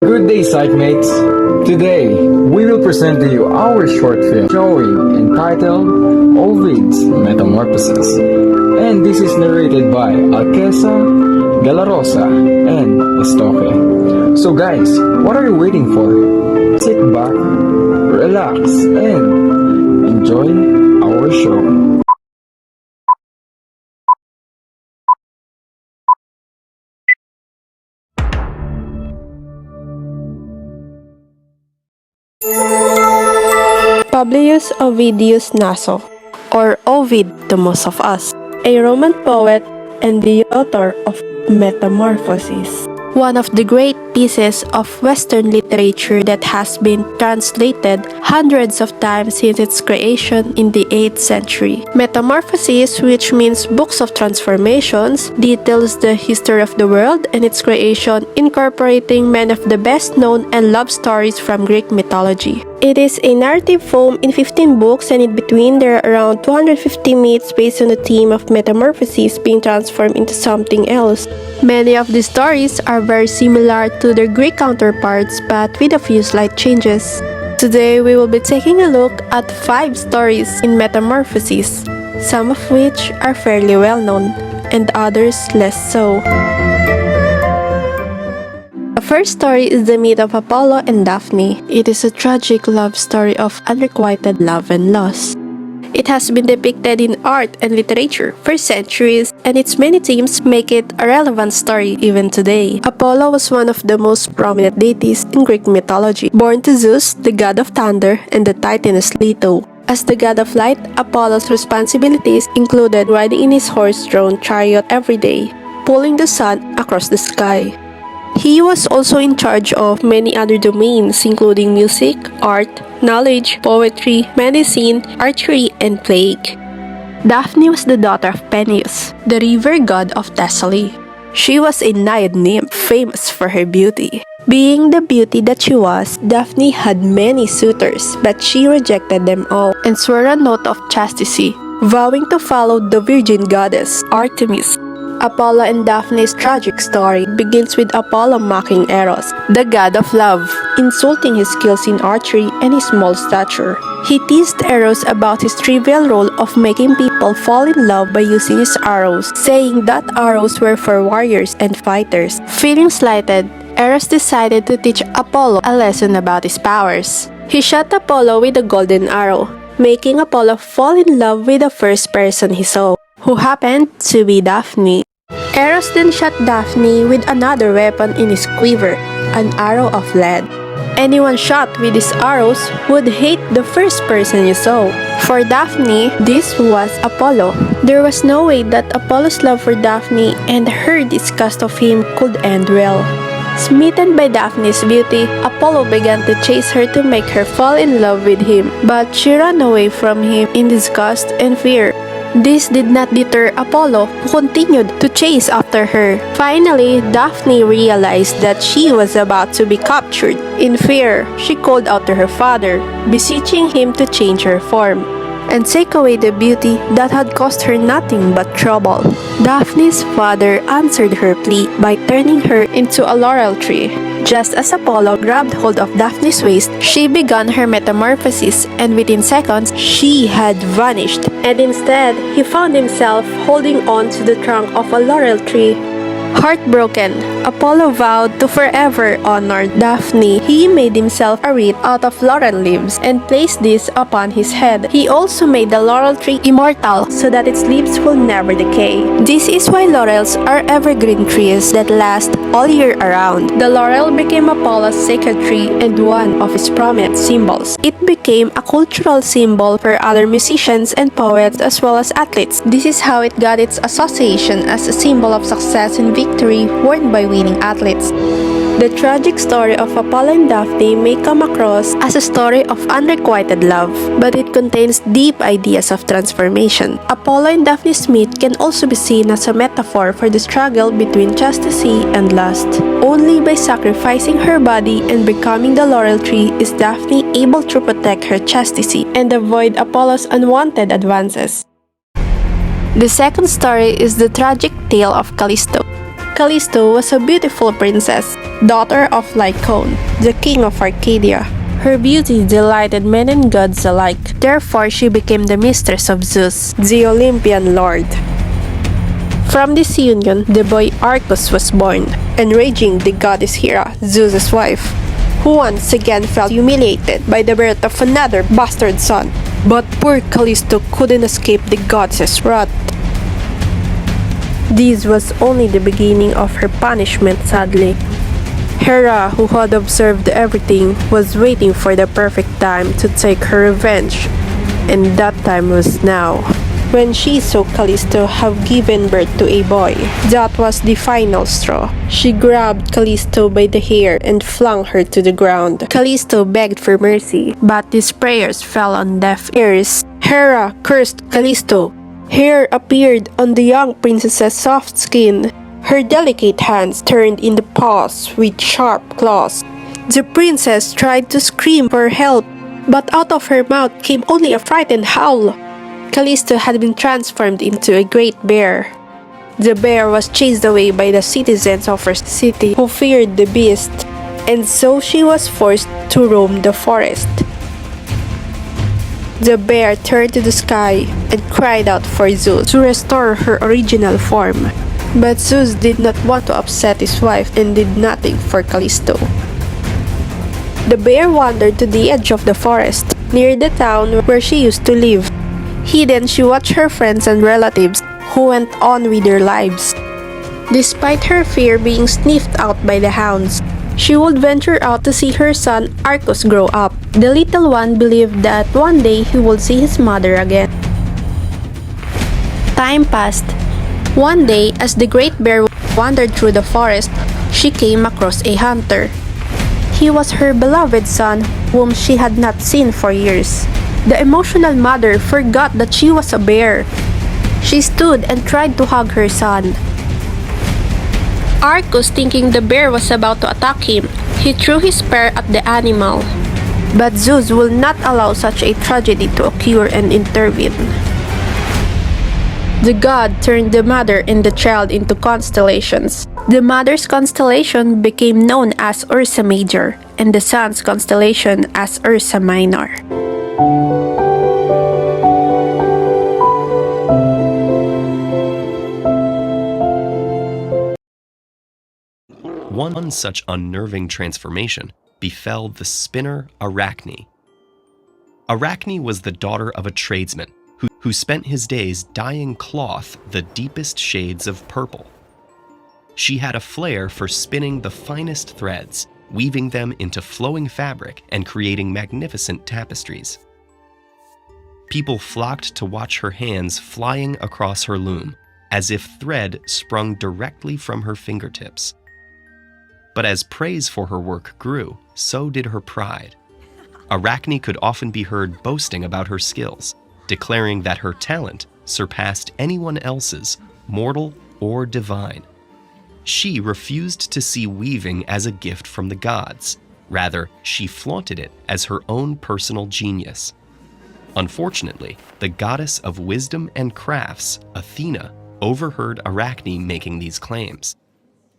Good day, psychmates! Today, we will present to you our short film showing entitled Ovid's Metamorphoses. And this is narrated by Alquesa, Galarosa, and Estoque. So guys, what are you waiting for? Sit back, relax, and enjoy our show. Publius Ovidius Naso, or Ovid to most of us, a Roman poet and the author of Metamorphoses, one of the great pieces of Western literature that has been translated hundreds of times since its creation in the 8th century. Metamorphoses, which means books of transformations, details the history of the world and its creation, incorporating many of the best-known and loved stories from Greek mythology. It is a narrative form in 15 books, and in between there are around 250 myths based on the theme of metamorphoses being transformed into something else. Many of these stories are very similar to their Greek counterparts, but with a few slight changes. Today we will be taking a look at 5 stories in Metamorphoses, some of which are fairly well known, and others less so. The first story is the myth of Apollo and Daphne. It is a tragic love story of unrequited love and loss. It has been depicted in art and literature for centuries, and its many themes make it a relevant story even today. Apollo was one of the most prominent deities in Greek mythology, born to Zeus, the god of thunder, and the Titaness Leto. As the god of light, Apollo's responsibilities included riding in his horse-drawn chariot every day, pulling the sun across the sky. He was also in charge of many other domains, including music, art, knowledge, poetry, medicine, archery, and plague. Daphne was the daughter of Peneus, the river god of Thessaly. She was a Naiad nymph famous for her beauty. Being the beauty that she was, Daphne had many suitors, but she rejected them all and swore an oath of chastity, vowing to follow the virgin goddess, Artemis. Apollo and Daphne's tragic story begins with Apollo mocking Eros, the god of love, insulting his skills in archery and his small stature. He teased Eros about his trivial role of making people fall in love by using his arrows, saying that arrows were for warriors and fighters. Feeling slighted, Eros decided to teach Apollo a lesson about his powers. He shot Apollo with a golden arrow, making Apollo fall in love with the first person he saw, who happened to be Daphne. Eros then shot Daphne with another weapon in his quiver, an arrow of lead. Anyone shot with these arrows would hate the first person you saw. For Daphne, this was Apollo. There was no way that Apollo's love for Daphne and her disgust of him could end well. Smitten by Daphne's beauty, Apollo began to chase her to make her fall in love with him, but she ran away from him in disgust and fear. This did not deter Apollo, who continued to chase after her. Finally, Daphne realized that she was about to be captured. In fear, she called out to her father, beseeching him to change her form and take away the beauty that had caused her nothing but trouble. Daphne's father answered her plea by turning her into a laurel tree. Just as Apollo grabbed hold of Daphne's waist, she began her metamorphosis, and within seconds, she had vanished. And instead, he found himself holding on to the trunk of a laurel tree. Heartbroken, Apollo vowed to forever honor Daphne. He made himself a wreath out of laurel leaves and placed this upon his head. He also made the laurel tree immortal so that its leaves will never decay. This is why laurels are evergreen trees that last all year around. The laurel became Apollo's sacred tree and one of his prominent symbols. It became a cultural symbol for other musicians and poets as well as athletes. This is how it got its association as a symbol of success and victory worn by winning athletes. The tragic story of Apollo and Daphne may come across as a story of unrequited love, but it contains deep ideas of transformation. Apollo and Daphne's myth can also be seen as a metaphor for the struggle between chastity and lust. Only by sacrificing her body and becoming the laurel tree is Daphne able to protect her chastity and avoid Apollo's unwanted advances. The second story is the tragic tale of Callisto. Callisto was a beautiful princess, daughter of Lycaon, the king of Arcadia. Her beauty delighted men and gods alike. Therefore, she became the mistress of Zeus, the Olympian lord. From this union, the boy Arcos was born, enraging the goddess Hera, Zeus's wife, who once again felt humiliated by the birth of another bastard son. But poor Callisto couldn't escape the goddess's wrath. This was only the beginning of her punishment, sadly. Hera, who had observed everything, was waiting for the perfect time to take her revenge, and that time was now. When she saw Callisto have given birth to a boy, that was the final straw. She grabbed Callisto by the hair and flung her to the ground. Callisto begged for mercy, but these prayers fell on deaf ears. Hera cursed Callisto. Hair appeared on the young princess's soft skin. Her delicate hands turned into paws with sharp claws. The princess tried to scream for help, but out of her mouth came only a frightened howl. Callisto had been transformed into a great bear. The bear was chased away by the citizens of her city who feared the beast, and so she was forced to roam the forest. The bear turned to the sky and cried out for Zeus to restore her original form. But Zeus did not want to upset his wife and did nothing for Callisto. The bear wandered to the edge of the forest, near the town where she used to live. Hidden, she watched her friends and relatives who went on with their lives. Despite her fear being sniffed out by the hounds, she would venture out to see her son Arcos grow up. The little one believed that one day he would see his mother again. Time passed. One day, as the great bear wandered through the forest, she came across a hunter. He was her beloved son, whom she had not seen for years. The emotional mother forgot that she was a bear. She stood and tried to hug her son. Arcos, thinking the bear was about to attack him, he threw his spear at the animal. But Zeus will not allow such a tragedy to occur and intervene. The god turned the mother and the child into constellations. The mother's constellation became known as Ursa Major, and the son's constellation as Ursa Minor. One such unnerving transformation befell the spinner Arachne. Arachne was the daughter of a tradesman who spent his days dyeing cloth the deepest shades of purple. She had a flair for spinning the finest threads, weaving them into flowing fabric and creating magnificent tapestries. People flocked to watch her hands flying across her loom, as if thread sprung directly from her fingertips. But as praise for her work grew, so did her pride. Arachne could often be heard boasting about her skills, declaring that her talent surpassed anyone else's, mortal or divine. She refused to see weaving as a gift from the gods. Rather, she flaunted it as her own personal genius. Unfortunately, the goddess of wisdom and crafts, Athena, overheard Arachne making these claims.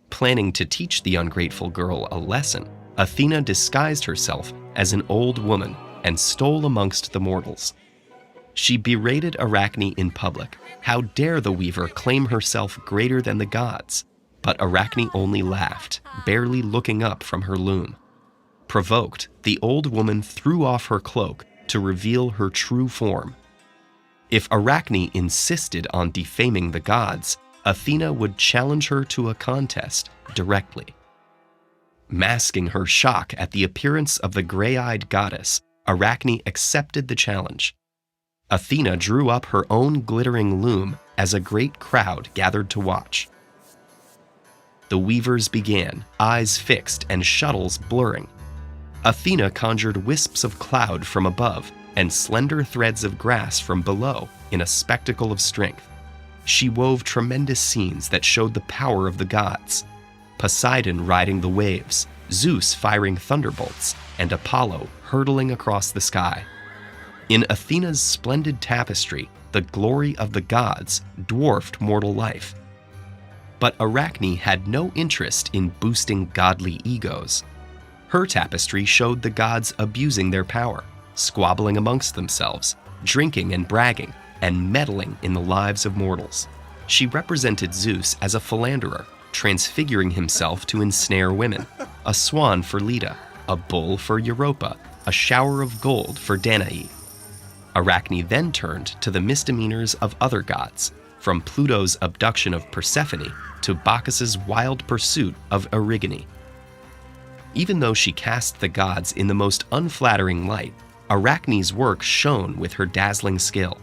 Planning to teach the ungrateful girl a lesson, Athena disguised herself as an old woman and stole amongst the mortals. She berated Arachne in public. How dare the weaver claim herself greater than the gods? But Arachne only laughed, barely looking up from her loom. Provoked, the old woman threw off her cloak to reveal her true form. If Arachne insisted on defaming the gods, Athena would challenge her to a contest directly. Masking her shock at the appearance of the gray-eyed goddess, Arachne accepted the challenge. Athena drew up her own glittering loom as a great crowd gathered to watch. The weavers began, eyes fixed and shuttles blurring. Athena conjured wisps of cloud from above and slender threads of grass from below in a spectacle of strength. She wove tremendous scenes that showed the power of the gods. Poseidon riding the waves, Zeus firing thunderbolts, and Apollo hurtling across the sky. In Athena's splendid tapestry, the glory of the gods dwarfed mortal life. But Arachne had no interest in boosting godly egos. Her tapestry showed the gods abusing their power, squabbling amongst themselves, drinking and bragging, and meddling in the lives of mortals. She represented Zeus as a philanderer, transfiguring himself to ensnare women, a swan for Leda, a bull for Europa, a shower of gold for Danae. Arachne then turned to the misdemeanors of other gods, from Pluto's abduction of Persephone to Bacchus's wild pursuit of Erigone. Even though she cast the gods in the most unflattering light, Arachne's work shone with her dazzling skill.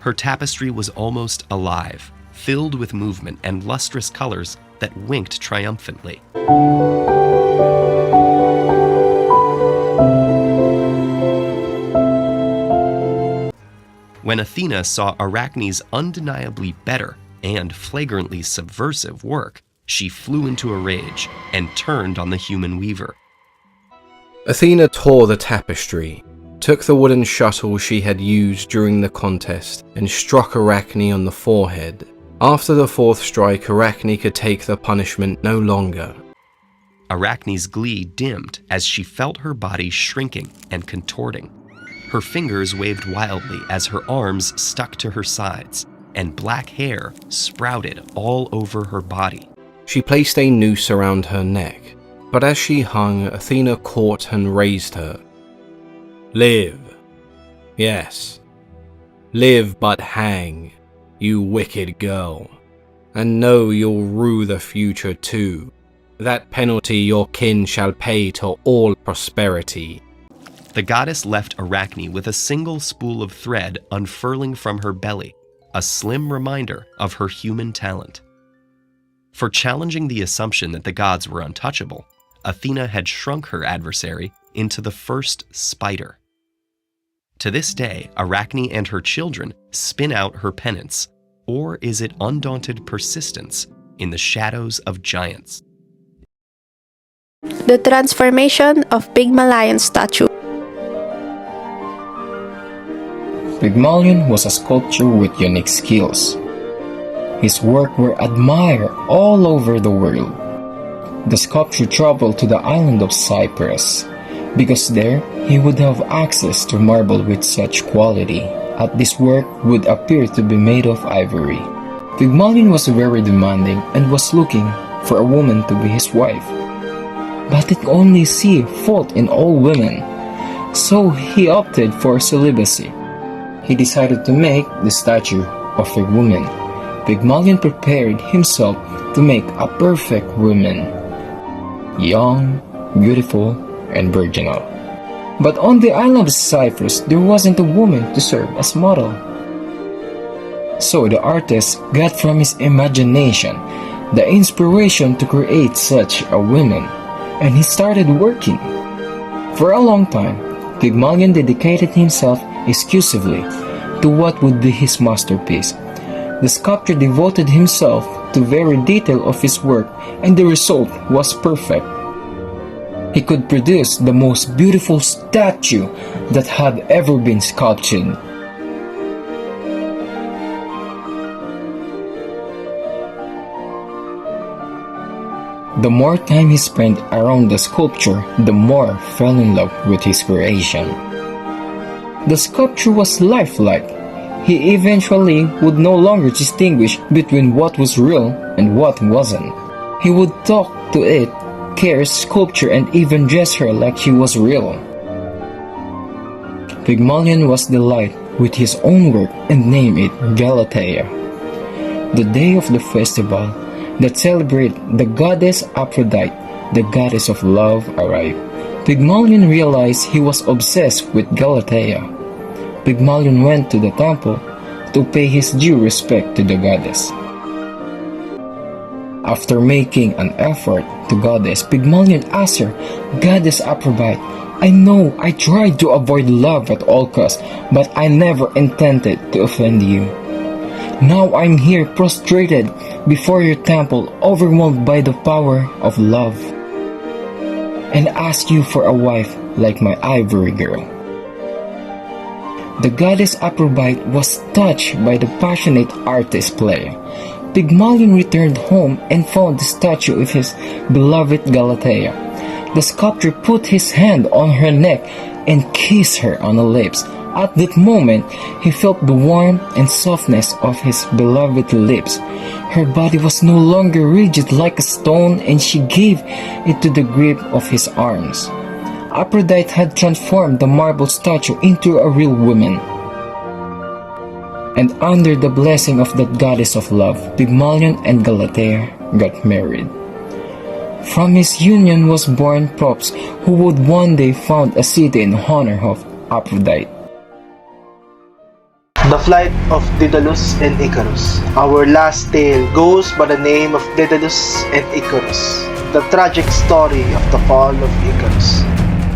Her tapestry was almost alive, filled with movement and lustrous colors that winked triumphantly. When Athena saw Arachne's undeniably better and flagrantly subversive work, she flew into a rage and turned on the human weaver. Athena tore the tapestry, took the wooden shuttle she had used during the contest, and struck Arachne on the forehead. After the fourth strike, Arachne could take the punishment no longer. Arachne's glee dimmed as she felt her body shrinking and contorting. Her fingers waved wildly as her arms stuck to her sides, and black hair sprouted all over her body. She placed a noose around her neck, but as she hung, Athena caught and raised her. Live. Yes. Live but hang, you wicked girl. And know you'll rue the future too. That penalty your kin shall pay to all prosperity. The goddess left Arachne with a single spool of thread unfurling from her belly, a slim reminder of her human talent. For challenging the assumption that the gods were untouchable, Athena had shrunk her adversary into the first spider. To this day, Arachne and her children spin out her penance, or is it undaunted persistence in the shadows of giants? The transformation of Pygmalion statue. Pygmalion was a sculptor with unique skills. His work were admired all over the world. The sculptor traveled to the island of Cyprus, because there he would have access to marble with such quality, as this work would appear to be made of ivory. Pygmalion was very demanding and was looking for a woman to be his wife. But he could only see fault in all women, so he opted for celibacy. He decided to make the statue of a woman. Pygmalion prepared himself to make a perfect woman, young, beautiful, and virginal. But on the island of Cyprus, there wasn't a woman to serve as model. So the artist got from his imagination the inspiration to create such a woman, and he started working. For a long time, Pygmalion dedicated himself exclusively to what would be his masterpiece. The sculptor devoted himself to very detail of his work, and the result was perfect. He could produce the most beautiful statue that had ever been sculptured. The more time he spent around the sculpture, the more fell in love with his creation. The sculpture was lifelike. He eventually would no longer distinguish between what was real and what wasn't. He would talk to it, care sculpture, and even dress her like she was real. Pygmalion was delighted with his own work and named it Galatea. The day of the festival that celebrated the goddess Aphrodite, the goddess of love, arrived. Pygmalion realized he was obsessed with Galatea. Pygmalion went to the temple to pay his due respect to the goddess. After making an effort to goddess, Pygmalion asked her, "Goddess Aphrodite, I know I tried to avoid love at all costs, but I never intended to offend you. Now I'm here prostrated before your temple, overwhelmed by the power of love, and ask you for a wife like my ivory girl." The goddess Aphrodite was touched by the passionate artist's play. Pygmalion returned home and found the statue of his beloved Galatea. The sculptor put his hand on her neck and kissed her on the lips. At that moment, he felt the warmth and softness of his beloved lips. Her body was no longer rigid like a stone, and she gave it to the grip of his arms. Aphrodite had transformed the marble statue into a real woman. And under the blessing of that goddess of love, Pygmalion and Galatea got married. From his union was born Props, who would one day found a city in honor of Aphrodite. The Flight of Daedalus and Icarus. Our last tale goes by the name of Daedalus and Icarus, the tragic story of the fall of Icarus.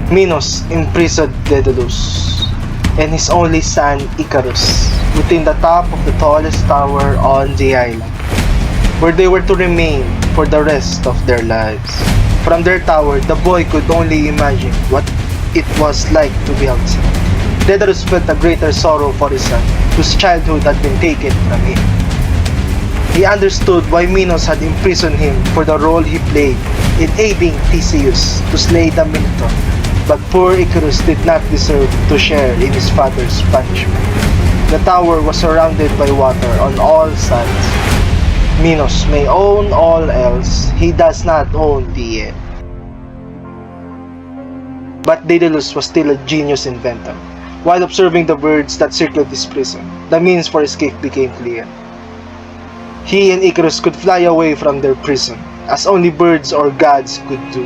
Minos imprisoned Daedalus and his only son Icarus within the top of the tallest tower on the island, where they were to remain for the rest of their lives. From their tower, the boy could only imagine what it was like to be outside. Daedalus felt a greater sorrow for his son, whose childhood had been taken from him. He understood why Minos had imprisoned him for the role he played in aiding Theseus to slay the Minotaur, but poor Icarus did not deserve to share in his father's punishment. The tower was surrounded by water on all sides. Minos may own all else, he does not own the air. But Daedalus was still a genius inventor. While observing the birds that circled his prison, the means for escape became clear. He and Icarus could fly away from their prison, as only birds or gods could do.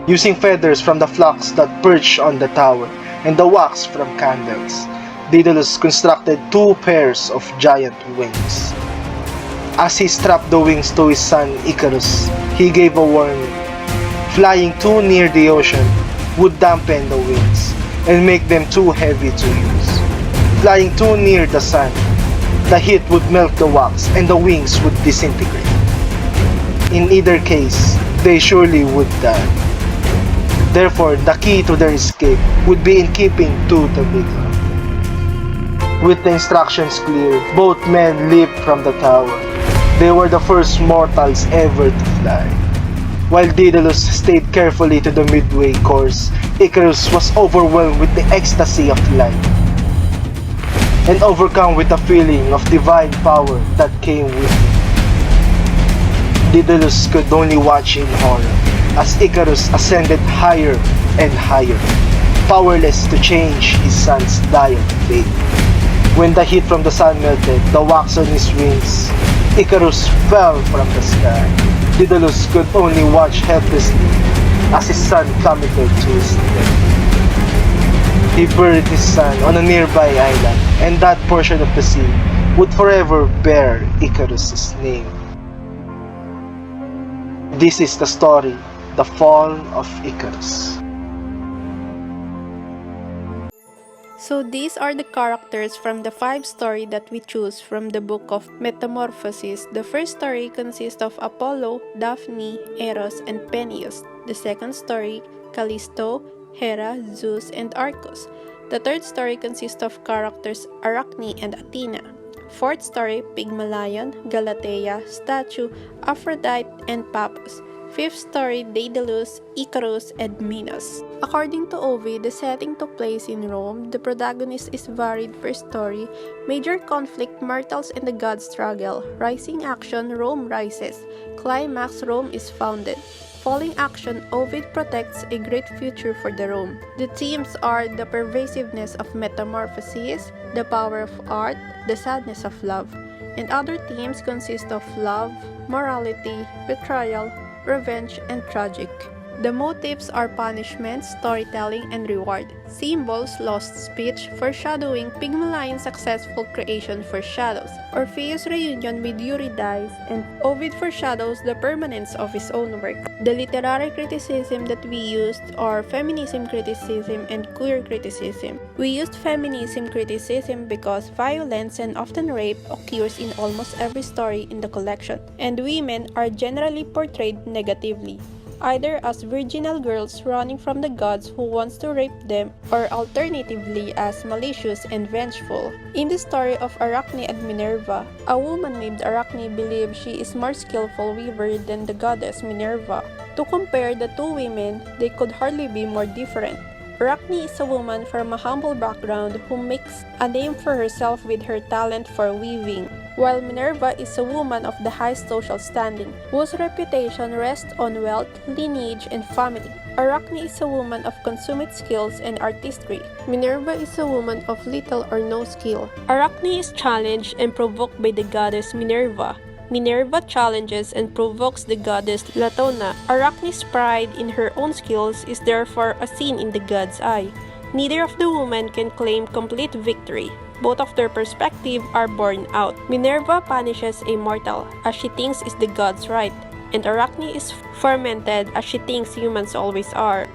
Using feathers from the flocks that perched on the tower and the wax from candles, Daedalus constructed 2 pairs of giant wings. As he strapped the wings to his son Icarus, he gave a warning. Flying too near the ocean would dampen the wings and make them too heavy to use. Flying too near the sun, the heat would melt the wax and the wings would disintegrate. In either case, they surely would die. Therefore, the key to their escape would be in keeping to the middle. With the instructions clear, both men leaped from the tower. They were the first mortals ever to fly. While Daedalus stayed carefully to the midway course, Icarus was overwhelmed with the ecstasy of life and overcome with a feeling of divine power that came with it. Daedalus could only watch in horror as Icarus ascended higher and higher, powerless to change his son's dire fate. When the heat from the sun melted the wax on his wings, Icarus fell from the sky. Daedalus could only watch helplessly as his son plummeted to his death. He buried his son on a nearby island, and that portion of the sea would forever bear Icarus' name. This is the story, the fall of Icarus. So these are the characters from the 5 stories that we choose from the book of Metamorphoses. The first story consists of Apollo, Daphne, Eros, and Peneus. The second story, Callisto, Hera, Zeus, and Arcus. The third story consists of characters Arachne and Athena. Fourth story, Pygmalion, Galatea, Statue, Aphrodite, and Paphos. Fifth story, Daedalus, Icarus, and Minos. According to Ovid, the setting took place in Rome. The protagonist is varied per story. Major conflict, mortals and the gods struggle. Rising action, Rome rises. Climax, Rome is founded. Falling action, Ovid protects a great future for the Rome. The themes are the pervasiveness of metamorphoses, the power of art, the sadness of love. And other themes consist of love, morality, betrayal, revenge, and tragic. The motifs are punishment, storytelling, and reward. Symbols, lost speech, foreshadowing Pygmalion's successful creation foreshadows. Orpheus' reunion with Eurydice, and Ovid foreshadows the permanence of his own work. The literary criticism that we used are feminism criticism and queer criticism. We used feminism criticism because violence and often rape occurs in almost every story in the collection, and women are generally portrayed negatively. either as virginal girls running from the gods who wants to rape them, or alternatively as malicious and vengeful. In the story of Arachne and Minerva, a woman named Arachne believes she is more skillful weaver than the goddess Minerva. To compare the two women, they could hardly be more different. Arachne is a woman from a humble background who makes a name for herself with her talent for weaving, while Minerva is a woman of the highest social standing, whose reputation rests on wealth, lineage, and family. Arachne is a woman of consummate skills and artistry. Minerva is a woman of little or no skill. Arachne is challenged and provoked by the goddess Minerva. Minerva challenges and provokes the goddess Latona. Arachne's pride in her own skills is therefore a sin in the god's eye. Neither of the women can claim complete victory. Both of their perspective are borne out. Minerva punishes a mortal, as she thinks is the god's right, and Arachne is fermented as she thinks humans always are.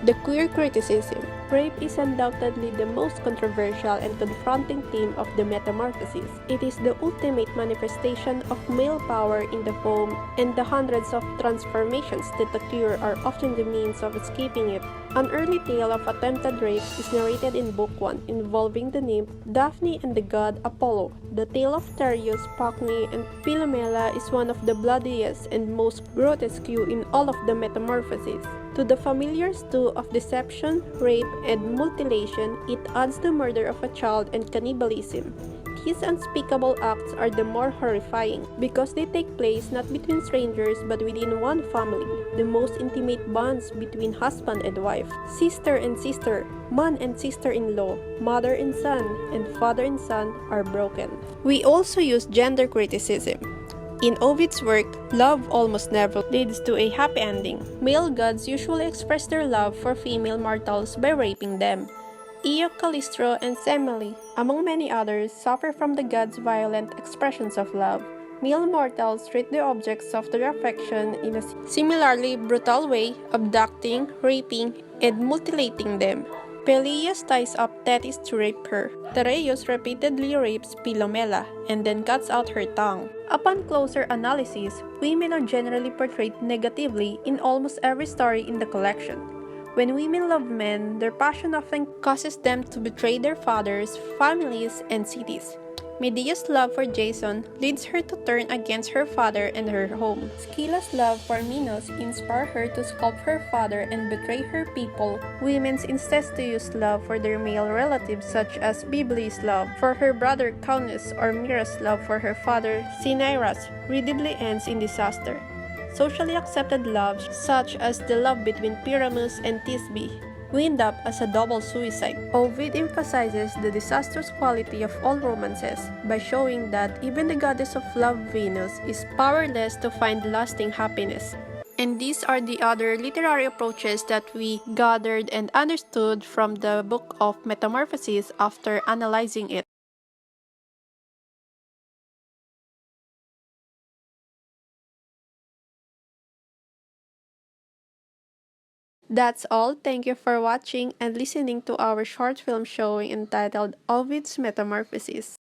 The queer criticism. Rape is undoubtedly the most controversial and confronting theme of the Metamorphoses. It is the ultimate manifestation of male power in the home, and the hundreds of transformations that occur are often the means of escaping it. An early tale of attempted rape is narrated in Book 1, involving the nymph Daphne and the god Apollo. The tale of Tereus, Procne, and Philomela is one of the bloodiest and most grotesque in all of the Metamorphoses. To the familiar stew of deception, rape, and mutilation, it adds the murder of a child and cannibalism. These unspeakable acts are the more horrifying because they take place not between strangers but within one family, the most intimate bonds between husband and wife, sister and sister, man and sister-in-law, mother and son, and father and son are broken. We also use gender criticism. In Ovid's work, love almost never leads to a happy ending. Male gods usually express their love for female mortals by raping them. Io, Callistro, and Semele, among many others, suffer from the gods' violent expressions of love. Male mortals treat the objects of their affection in a similarly brutal way, abducting, raping, and mutilating them. Peleus ties up Thetis to rape her. Tereus repeatedly rapes Philomela and then cuts out her tongue. Upon closer analysis, women are generally portrayed negatively in almost every story in the collection. When women love men, their passion often causes them to betray their fathers, families, and cities. Medea's love for Jason leads her to turn against her father and her home. Scylla's love for Minos inspires her to sculpt her father and betray her people. Women's incestuous love for their male relatives, such as Bybele's love for her brother Caunus or Mira's love for her father Cinyras, readily ends in disaster. Socially accepted love, such as the love between Pyramus and Thisbe, wind up as a double suicide. Ovid emphasizes the disastrous quality of all romances by showing that even the goddess of love, Venus, is powerless to find lasting happiness. And these are the other literary approaches that we gathered and understood from the book of Metamorphoses after analyzing it. That's all. Thank you for watching and listening to our short film showing entitled Ovid's Metamorphoses.